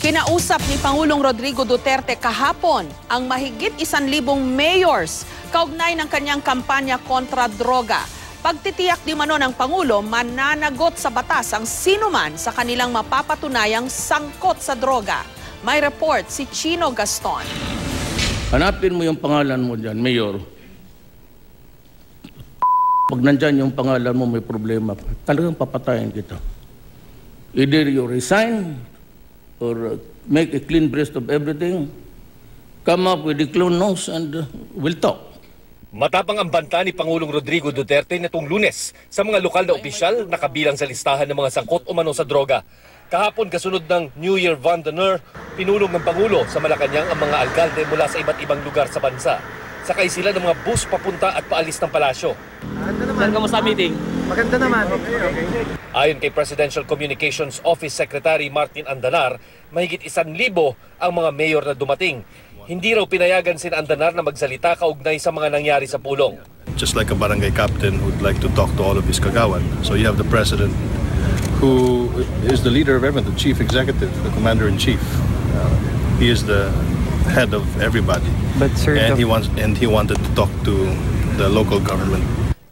Kinausap ni Pangulong Rodrigo Duterte kahapon ang mahigit 1,000 mayors kaugnay ng kanyang kampanya kontra droga. Pagtitiyak di mano ng Pangulo, mananagot sa batas ang sinuman sa kanilang mapapatunayang sangkot sa droga. May report si Chino Gaston. Hanapin mo yung pangalan mo dyan, Mayor. Pag nandyan yung pangalan mo, may problema pa. Talagang papatayin kita. Either you resign or make a clean breast of everything, come up with a clone nose and we'll talk. Matapang ang banta ni Pangulong Rodrigo Duterte nitong Lunes sa mga lokal na opisyal na kabilang sa listahan ng mga sangkot umano sa droga. Kahapon kasunod ng New Year Vandener, pinulong ng Pangulo sa Malacanang ang mga alkalde mula sa iba't ibang lugar sa bansa. Sakay sila ng mga bus papunta at paalis ng palasyo. Saan ka mo sa meeting? Maganda naman. Ayon kay Presidential Communications Office Secretary Martin Andanar, mahigit 1,000 ang mga mayor na dumating. Hindi raw pinayagan si Andanar na magsalita kaugnay sa mga nangyari sa pulong. Just like a barangay captain who'd like to talk to all of his kagawan. So you have the president who is the leader of everyone, the chief executive, the commander-in-chief. He is the head of everybody. But sir, and he wanted to talk to the local government.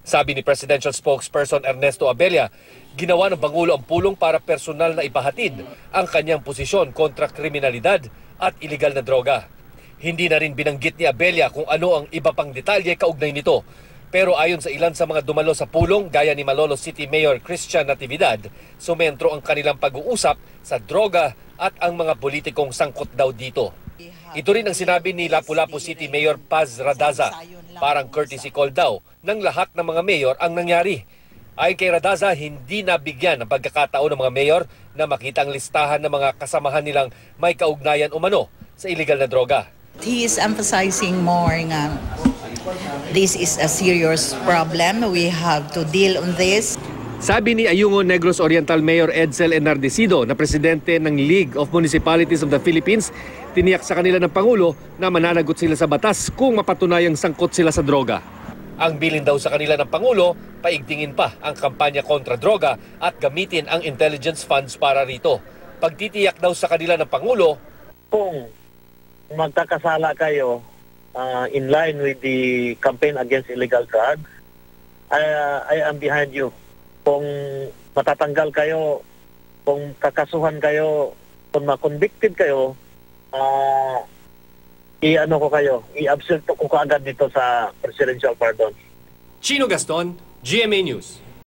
Sabi ni Presidential Spokesperson Ernesto Abella, ginawa ng Pangulo ang pulong para personal na ipahatid ang kanyang posisyon kontra kriminalidad at iligal na droga. Hindi na rin binanggit ni Abella kung ano ang iba pang detalye kaugnay nito. Pero ayon sa ilan sa mga dumalo sa pulong, gaya ni Malolos City Mayor Christian Natividad, sumentro ang kanilang pag-uusap sa droga at ang mga politikong sangkot daw dito. Ito rin ang sinabi ni Lapu-Lapu City Mayor Paz Radaza. Parang courtesy call daw ng lahat ng mga mayor ang nangyari. Ayon kay Radaza, hindi nabigyan ng pagkakataon ng mga mayor na makita ang listahan ng mga kasamahan nilang may kaugnayan umano sa iligal na droga. He is emphasizing more nga this is a serious problem. We have to deal on this. Sabi ni Ayungin Negros Oriental Mayor Edsel Enardecido na presidente ng League of Municipalities of the Philippines, tiniyak sa kanila ng Pangulo na mananagot sila sa batas kung mapatunayang sangkot sila sa droga. Ang bilin daw sa kanila ng Pangulo, paigtingin pa ang kampanya kontra droga at gamitin ang intelligence funds para rito. Pagtitiyak daw sa kanila ng Pangulo, kung magkakasala kayo in line with the campaign against illegal drugs, I am behind you. Kung matatanggal kayo, kung kakasuhan kayo, kung makonvicted kayo, i-absolve ko kaagad dito sa presidential pardon. Chino Gaston, GMA News.